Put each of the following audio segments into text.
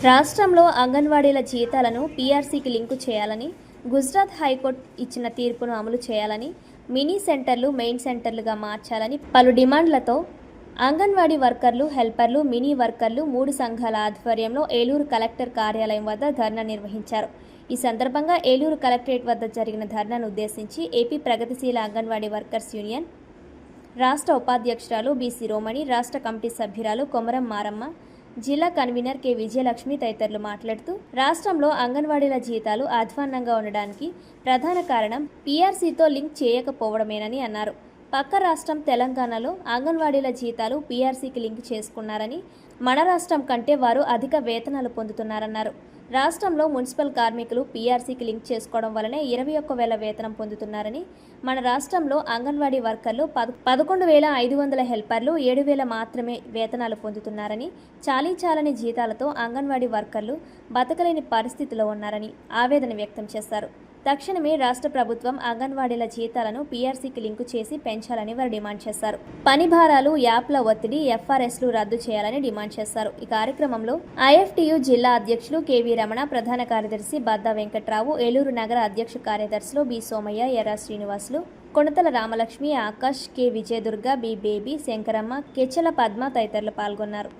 రాష్ట్రంలో అంగన్వాడీల జీతాలను పీఆర్సీకి లింకు చేయాలని, గుజరాత్ హైకోర్టు ఇచ్చిన తీర్పును అమలు చేయాలని, మినీ సెంటర్లు మెయిన్ సెంటర్లుగా మార్చాలని పలు డిమాండ్లతో అంగన్వాడీ వర్కర్లు, హెల్పర్లు, మినీ వర్కర్లు 3 సంఘాల ఆధ్వర్యంలో ఏలూరు కలెక్టర్ కార్యాలయం వద్ద ధర్నా నిర్వహించారు. ఈ సందర్భంగా ఏలూరు కలెక్టరేట్ వద్ద జరిగిన ధర్నాను ఉద్దేశించి ఏపీ ప్రగతిశీల అంగన్వాడీ వర్కర్స్ యూనియన్ రాష్ట్ర ఉపాధ్యక్షురాలు బి శిరోమణి, రాష్ట్ర కమిటీ సభ్యురాలు కొమరం మారమ్మ, జిల్లా కన్వీనర్ కె విజయలక్ష్మి తదితరులు మాట్లాడుతూ రాష్ట్రంలో అంగన్వాడీల జీతాలు అధ్వాన్నంగా ఉండడానికి ప్రధాన కారణం పీఆర్సీతో లింక్ చేయకపోవడమేనని అన్నారు. పక్క రాష్ట్రం తెలంగాణలో అంగన్వాడీల జీతాలు పీఆర్సీకి లింక్ చేసుకున్నారని, మన రాష్ట్రం కంటే వారు అధిక వేతనాలు పొందుతున్నారన్నారు. రాష్ట్రంలో మున్సిపల్ కార్మికులు పీఆర్సీకి లింక్ చేసుకోవడం వల్లనే 21,000 వేతనం పొందుతున్నారని, మన రాష్ట్రంలో అంగన్వాడీ వర్కర్లు 11,500 హెల్పర్లు 7,000 మాత్రమే వేతనాలు పొందుతున్నారని, చాలీచాలని జీతాలతో అంగన్వాడీ వర్కర్లు బతకలేని పరిస్థితిలో ఉన్నారని ఆవేదన వ్యక్తం చేశారు. తక్షణమే రాష్ట్ర ప్రభుత్వం అంగన్వాడీల జీతాలను పీఆర్సీకి లింకు చేసి పెంచాలని వారు డిమాండ్ చేశారు. పని భారాలు, యాప్ల ఒత్తిడి, ఎఫ్ఆర్ఎస్లు రద్దు చేయాలని డిమాండ్ చేశారు. ఈ కార్యక్రమంలో ఐఎఫ్టీయూ జిల్లా అధ్యక్షులు కెవి రమణ, ప్రధాన కార్యదర్శి బద్దా వెంకట్రావు, ఏలూరు నగర అధ్యక్ష కార్యదర్శులు B Somayya, Erra Srinivasulu, Konatala Ramalakshmi, Akash, K Vijayadurga, B Baby, Shankaramma, Kechchala Padma తదితరులు పాల్గొన్నారు.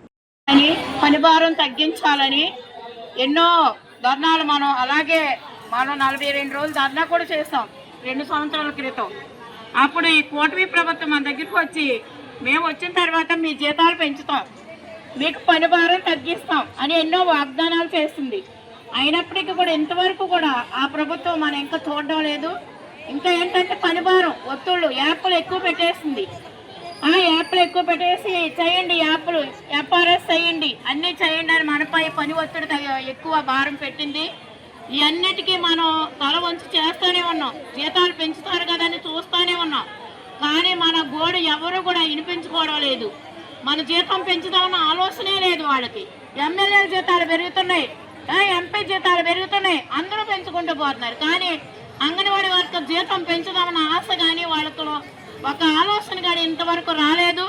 పని భారం తగ్గించాలని ఎన్నో ధర్నాలు మనం 42 రోజులు ధర్నా కూడా చేస్తాం 2 సంవత్సరాల క్రితం. అప్పుడు ఈ కూటమి ప్రభుత్వం మన దగ్గరికి వచ్చి మేము వచ్చిన తర్వాత మీ జీతాలు పెంచుతాం, మీకు పని భారం తగ్గిస్తాం అని ఎన్నో వాగ్దానాలు చేస్తుంది. అయినప్పటికీ కూడా ఇంతవరకు కూడా ఆ ప్రభుత్వం మనం ఇంకా చూడడం లేదు. ఇంకా ఏంటంటే పని భారం, ఒత్తుళ్ళు, యాప్లు ఎక్కువ పెట్టేసింది. ఆ యాప్లు ఎక్కువ పెట్టేసి చేయండి, యాప్లు ఎఫ్ఆర్ఎస్ చేయండి, అన్నీ చేయండి అని మనపై పని ఒత్తిడి ఎక్కువ భారం పెట్టింది. ఇవన్నిటికీ మనం తల వంచి చేస్తూనే ఉన్నాం. జీతాలు పెంచుతారు కదా అని చూస్తూనే ఉన్నాం. కానీ మన గోడు ఎవరు కూడా వినిపించుకోవడం లేదు. మన జీతం పెంచుదామన్న ఆలోచనే లేదు వాళ్ళకి. ఎమ్మెల్యేల జీతాలు పెరుగుతున్నాయి, ఎంపీ జీతాలు పెరుగుతున్నాయి, అందరూ పెంచుకుంటూ పోతున్నారు. కానీ అంగన్వాడీ వర్కర్ జీతం పెంచుదామన్న ఆశ కానీ వాళ్ళకు ఒక ఆలోచన కానీ ఇంతవరకు రాలేదు.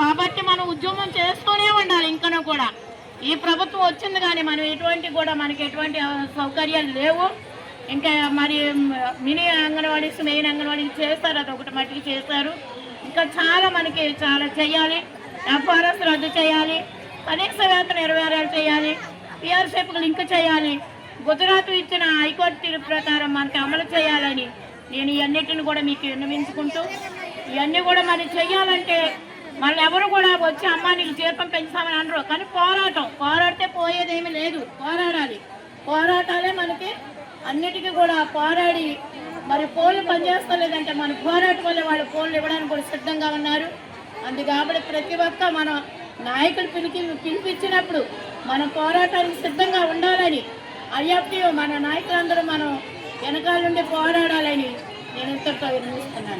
కాబట్టి మనం ఉద్యమం చేస్తూనే ఉండాలి. ఇంకనూ కూడా ఈ ప్రభుత్వం వచ్చింది కానీ మనం మనకి ఎటువంటి సౌకర్యాలు లేవు. ఇంకా మరి మినీ అంగన్వాడీస్, మెయిన్ అంగన్వాడీస్ చేస్తారు, అదొకటి మట్టికి చేస్తారు. ఇంకా మనకి చాలా చేయాలి. ఎఫ్ఆర్ఎస్ రద్దు చేయాలి, కనీస వేతనం 26,000 చేయాలి, పీఆర్సీకి లింక్ చేయాలి, గుజరాత్ ఇచ్చిన హైకోర్టు తీర్పు ప్రకారం మనకి అమలు చేయాలని నేను ఇవన్నిటిని కూడా మీకు విన్నవించుకుంటూ, ఇవన్నీ కూడా మరి చెయ్యాలంటే మళ్ళీ ఎవరు కూడా వచ్చి అమ్మ నీకు జీతం పెంచుతామని అనరు. కానీ పోరాడితే పోయేదేమీ లేదు. పోరాటాలే మనకి అన్నిటికీ కూడా పోరాడి మరి పోలు పనిచేస్తలేదంటే మన పోరాటం వల్ల వాళ్ళు పోలు ఇవ్వడానికి కూడా సిద్ధంగా ఉన్నారు. కాబట్టి ప్రతి ఒక్క మన నాయకులు పిలిపించినప్పుడు మన పోరాటానికి సిద్ధంగా ఉండాలని, ఐఎఫ్టీయూ మన నాయకులందరూ మనం వెనకాల నుండి పోరాడాలని నేను ఇంతటితో వినిపిస్తున్నాను.